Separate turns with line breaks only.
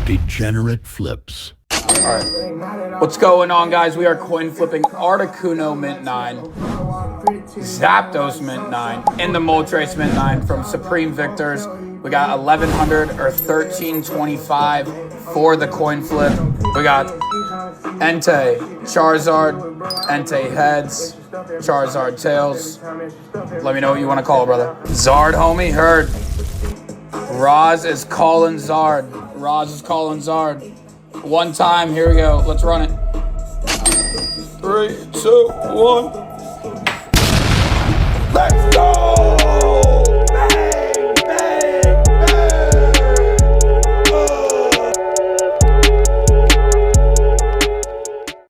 Degenerate flips.
All right. What's going on, guys? We are coin flipping Articuno Mint 9, Zapdos Mint 9, and the Moltres Mint 9 from Supreme Victors. We got 1,100 or 1,325 for the coin flip. We got Entei, Charizard, Entei heads, Charizard tails. Let me know what you want to call it, brother. Zard, homie, heard. Roz is calling Zard. Roz is calling Zard. One time, here we go. Let's run it. 3, 2, 1. Let's go!